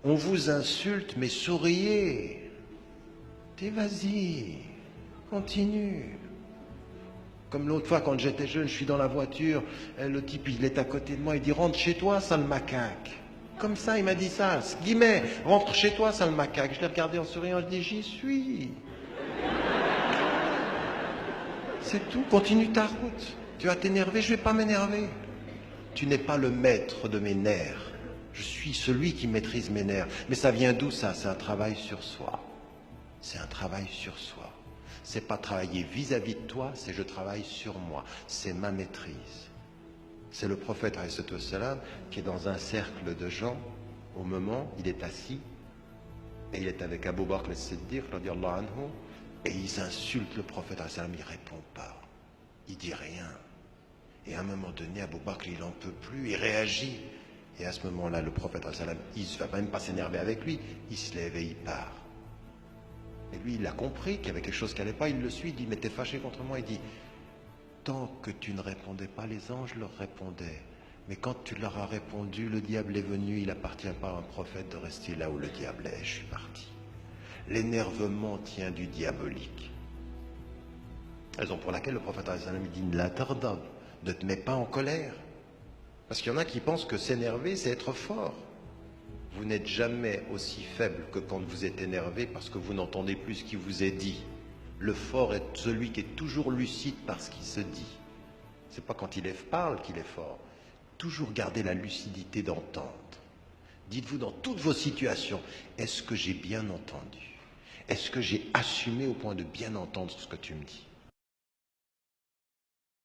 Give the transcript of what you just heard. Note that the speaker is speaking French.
On vous insulte, mais souriez. Dis vas-y, continue. Comme l'autre fois, quand j'étais jeune, je suis dans la voiture, le type, il est à côté de moi, il dit « Rentre chez toi, sale macaque ». Comme ça, il m'a dit ça, guillemets, « Rentre chez toi, sale macaque ». Je l'ai regardé en souriant, je dis « J'y suis ». C'est tout, continue ta route. Tu vas t'énerver, je ne vais pas m'énerver. Tu n'es pas le maître de mes nerfs. Je suis celui qui maîtrise mes nerfs. Mais ça vient d'où ça? C'est un travail sur soi. C'est un travail sur soi. C'est pas travailler vis-à-vis de toi, c'est je travaille sur moi. C'est ma maîtrise. C'est le prophète ﷺ qui est dans un cercle de gens. Au moment, il est assis et il est avec Abu Bakr as-Siddiq, radiyallahu anhu, et ils insultent le prophète ﷺ, il ne répond pas. Il dit rien. Et à un moment donné, Abu Bakr, il n'en peut plus, il réagit. Et à ce moment-là, le prophète ﷺ, il ne va même pas s'énerver avec lui, il se lève et il part. Et lui, il a compris qu'il y avait quelque chose qui n'allait pas, il le suit, il dit, mais t'es fâché contre moi? Il dit, tant que tu ne répondais pas, les anges leur répondaient. Mais quand tu leur as répondu, le diable est venu, il n'appartient pas à un prophète de rester là où le diable est, je suis parti. L'énervement tient du diabolique. Raison pour laquelle le prophète dit, la tardab, ne te mets pas en colère. Parce qu'il y en a qui pensent que s'énerver, c'est être fort. Vous n'êtes jamais aussi faible que quand vous êtes énervé parce que vous n'entendez plus ce qui vous est dit. Le fort est celui qui est toujours lucide par ce qui se dit. Ce n'est pas quand il parle qu'il est fort. Toujours garder la lucidité d'entendre. Dites-vous dans toutes vos situations, est-ce que j'ai bien entendu? Est-ce que j'ai assumé au point de bien entendre ce que tu me dis?